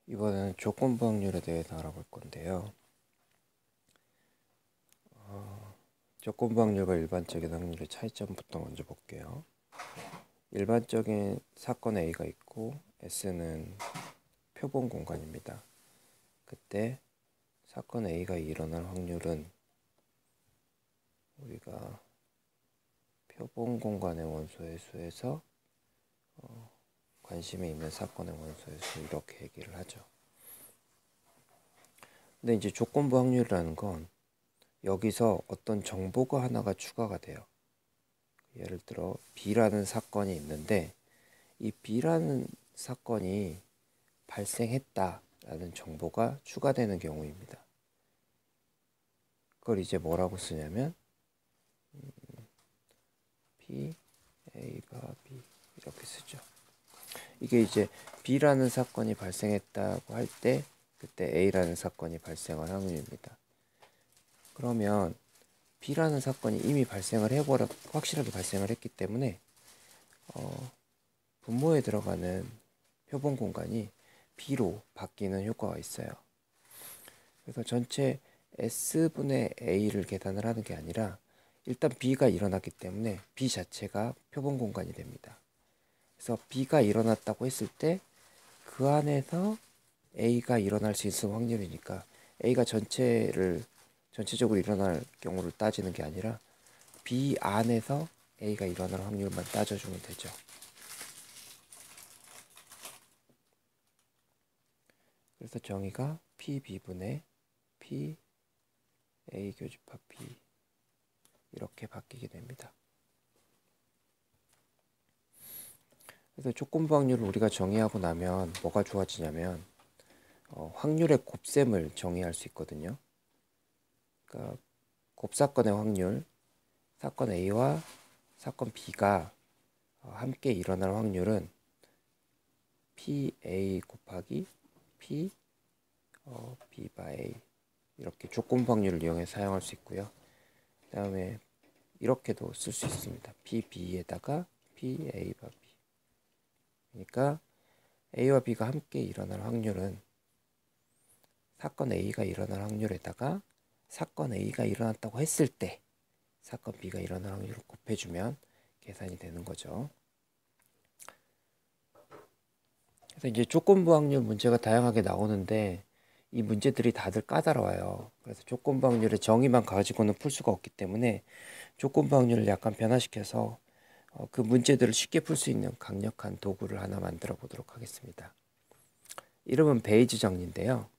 이번에는 조건부 확률에 대해서 알아볼 건데요. 조건부 확률과 일반적인 확률의 차이점부터 먼저 볼게요. 일반적인 사건 A가 있고 S는 표본 공간입니다. 그때 사건 A가 일어날 확률은 우리가 표본 공간의 원소의 수에서 관심이 있는 사건의 원소의 수 이렇게 얘기를 하죠. 근데 이제 조건부 확률이라는 건 여기서 어떤 정보가 하나가 추가가 돼요. 예를 들어 B라는 사건이 있는데 이 B라는 사건이 발생했다라는 정보가 추가되는 경우입니다. 그걸 이제 뭐라고 쓰냐면 P, A가 B 이렇게 쓰죠. 이게 이제 B라는 사건이 발생했다고 할 때 그때 A라는 사건이 발생할 확률입니다. 그러면 B라는 사건이 이미 확실하게 발생을 했기 때문에 분모에 들어가는 표본 공간이 B로 바뀌는 효과가 있어요. 그래서 전체 S분의 A를 계산을 하는 게 아니라 일단 B가 일어났기 때문에 B 자체가 표본 공간이 됩니다. 그래서 B가 일어났다고 했을 때 그 안에서 A가 일어날 수 있을 확률이니까 A가 전체적으로 일어날 경우를 따지는 게 아니라 B 안에서 A가 일어날 확률만 따져주면 되죠. 그래서 정의가 PB분의 P A 교집합 B 이렇게 바뀌게 됩니다. 그래서 조건부 확률을 우리가 정의하고 나면 뭐가 좋아지냐면 확률의 곱셈을 정의할 수 있거든요. 그러니까 곱사건의 확률, 사건 A와 사건 B가 함께 일어날 확률은 PA 곱하기 P B by A 이렇게 조건부 확률을 이용해 사용할 수 있고요. 그 다음에 이렇게도 쓸 수 있습니다. PB에다가 PA by B. 그러니까 A와 B가 함께 일어날 확률은 사건 A가 일어날 확률에다가 사건 A가 일어났다고 했을 때 사건 B가 일어날 확률을 곱해주면 계산이 되는 거죠. 그래서 이제 조건부 확률 문제가 다양하게 나오는데 이 문제들이 다들 까다로워요. 그래서 조건부 확률의 정의만 가지고는 풀 수가 없기 때문에 조건부 확률을 약간 변화시켜서 그 문제들을 쉽게 풀 수 있는 강력한 도구를 하나 만들어 보도록 하겠습니다. 이름은 베이지 정리인데요.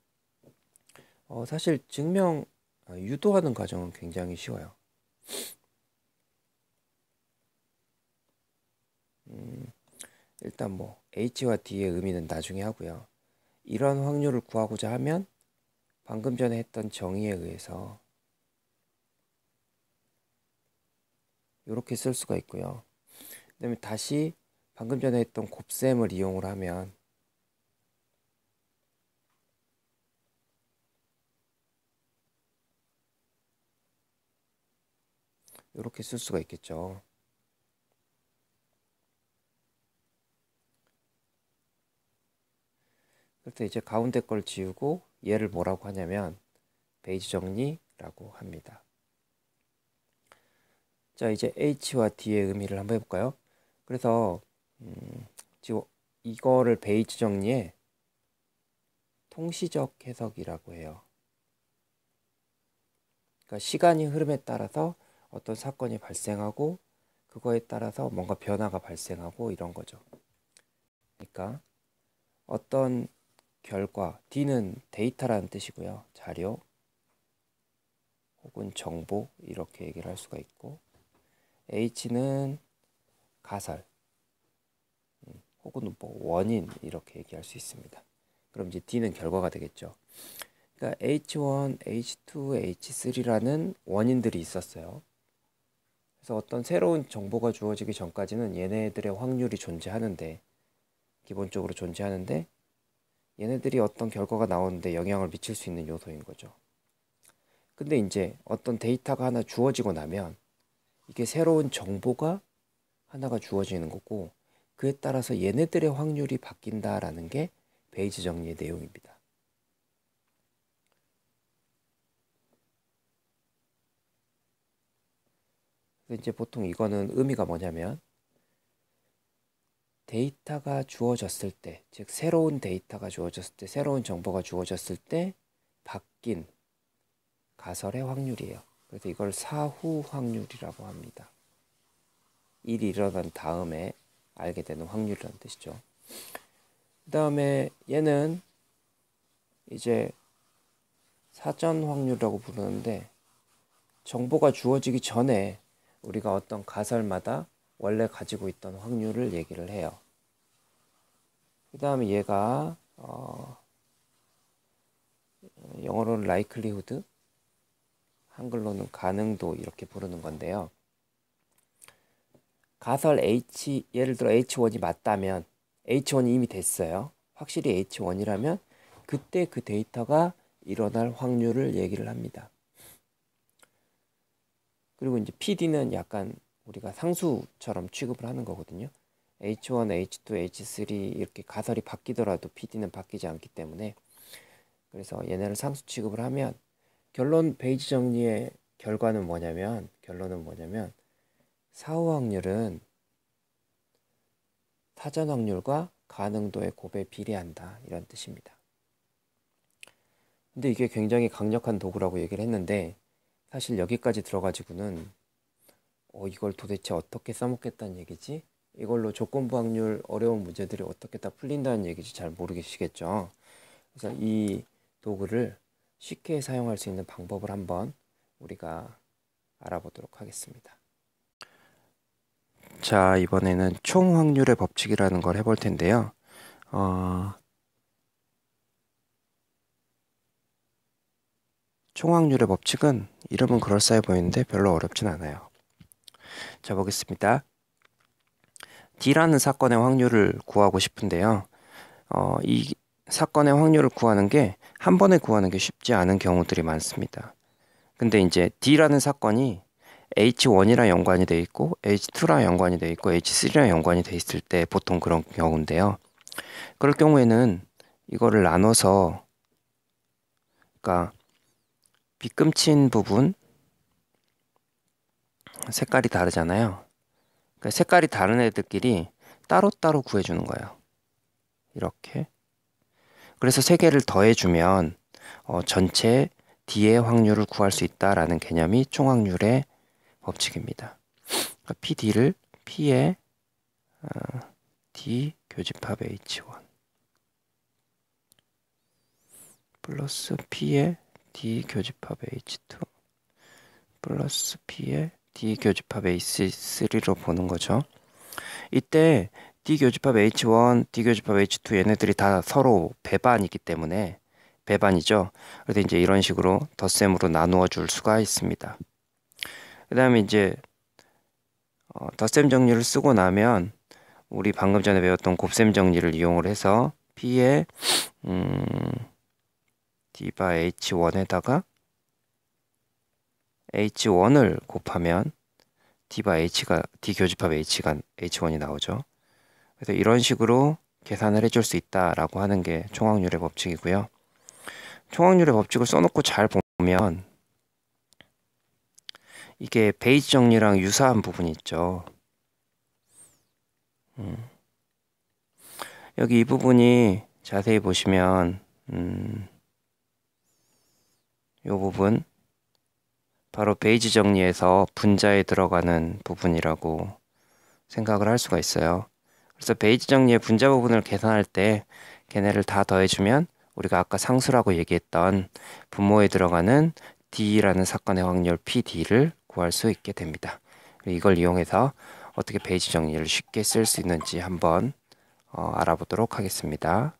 사실 유도하는 과정은 굉장히 쉬워요. 일단 뭐 H와 D의 의미는 나중에 하고요. 이런 확률을 구하고자 하면 방금 전에 했던 정의에 의해서 이렇게 쓸 수가 있고요. 그 다음에 다시 방금 전에 했던 곱셈을 이용을 하면 이렇게 쓸 수가 있겠죠. 그래서 이제 가운데 걸 지우고 얘를 뭐라고 하냐면 베이지 정리라고 합니다. 자, 이제 H와 D의 의미를 한번 해볼까요? 그래서 지금 이거를 베이지 정리의 통시적 해석이라고 해요. 그러니까 시간이 흐름에 따라서 어떤 사건이 발생하고 그거에 따라서 뭔가 변화가 발생하고 이런 거죠. 그러니까 어떤 결과, D는 데이터라는 뜻이고요. 자료 혹은 정보 이렇게 얘기를 할 수가 있고 H는 가설 혹은 뭐 원인 이렇게 얘기할 수 있습니다. 그럼 이제 D는 결과가 되겠죠. 그러니까 H1, H2, H3라는 원인들이 있었어요. 그래서 어떤 새로운 정보가 주어지기 전까지는 얘네들의 확률이 존재하는데 기본적으로 존재하는데 얘네들이 어떤 결과가 나오는데 영향을 미칠 수 있는 요소인 거죠. 근데 이제 어떤 데이터가 하나 주어지고 나면 이게 새로운 정보가 하나가 주어지는 거고 그에 따라서 얘네들의 확률이 바뀐다라는 게 베이지 정리의 내용입니다. 이제 보통 이거는 의미가 뭐냐면 데이터가 주어졌을 때, 즉 새로운 데이터가 주어졌을 때, 새로운 정보가 주어졌을 때 바뀐 가설의 확률이에요. 그래서 이걸 사후 확률이라고 합니다. 일이 일어난 다음에 알게 되는 확률이라는 뜻이죠. 그 다음에 얘는 이제 사전 확률이라고 부르는데 정보가 주어지기 전에 우리가 어떤 가설마다 원래 가지고 있던 확률을 얘기를 해요. 그 다음에 얘가 영어로는 likelihood, 한글로는 가능도 이렇게 부르는 건데요. 가설 H, 예를 들어 H1이 맞다면 H1이 이미 됐어요. 확실히 H1이라면 그때 그 데이터가 일어날 확률을 얘기를 합니다. 그리고 이제 PD는 약간 우리가 상수처럼 취급을 하는 거거든요. H1, H2, H3 이렇게 가설이 바뀌더라도 PD는 바뀌지 않기 때문에 그래서 얘네를 상수 취급을 하면 결론 베이지 정리의 결론은 뭐냐면 사후 확률은 사전 확률과 가능도의 곱에 비례한다 이런 뜻입니다. 근데 이게 굉장히 강력한 도구라고 얘기를 했는데 사실 여기까지 들어가지고는 이걸 도대체 어떻게 써먹겠다는 얘기지? 이걸로 조건부 확률 어려운 문제들이 어떻게 다 풀린다는 얘기지 잘 모르시겠죠? 그래서 이 도구를 쉽게 사용할 수 있는 방법을 한번 우리가 알아보도록 하겠습니다. 자, 이번에는 총 확률의 법칙이라는 걸 해볼 텐데요. 총 확률의 법칙은 이름은 그럴싸해 보이는데 별로 어렵진 않아요. 자, 보겠습니다. D라는 사건의 확률을 구하고 싶은데요. 이 사건의 확률을 구하는 게 한 번에 구하는 게 쉽지 않은 경우들이 많습니다. 근데 이제 D라는 사건이 H1이랑 연관이 돼 있고 H2랑 연관이 돼 있고 H3랑 연관이 돼 있을 때 보통 그런 경우인데요. 그럴 경우에는 이거를 나눠서 그러니까 빗금친 부분 색깔이 다르잖아요. 그러니까 색깔이 다른 애들끼리 따로따로 구해주는 거예요. 이렇게. 그래서 세 개를 더해주면 전체 D의 확률을 구할 수 있다라는 개념이 총확률의 법칙입니다. 그러니까 PD를 P의 D 교집합 H1 플러스 P의 D 교집합 H2 플러스 P의 D 교집합 H3로 보는 거죠. 이때 D 교집합 H1, D 교집합 H2 얘네들이 다 서로 배반이기 때문에 배반이죠. 그래서 이제 이런 식으로 덧셈으로 나누어 줄 수가 있습니다. 그 다음에 이제 덧셈 정리를 쓰고 나면 우리 방금 전에 배웠던 곱셈 정리를 이용을 해서 P의 D바 H1에다가 H1을 곱하면 D바 H가 D 교집합 H가 H1이 나오죠. 그래서 이런 식으로 계산을 해줄 수 있다라고 하는 게 총확률의 법칙이고요. 총확률의 법칙을 써놓고 잘 보면 이게 베이지 정리랑 유사한 부분이 있죠. 여기 이 부분이 자세히 보시면 이 부분 바로 베이지 정리에서 분자에 들어가는 부분이라고 생각을 할 수가 있어요. 그래서 베이지 정리의 분자 부분을 계산할 때 걔네를 다 더해주면 우리가 아까 상수라고 얘기했던 분모에 들어가는 D라는 사건의 확률 PD를 구할 수 있게 됩니다. 이걸 이용해서 어떻게 베이지 정리를 쉽게 쓸 수 있는지 한번 알아보도록 하겠습니다.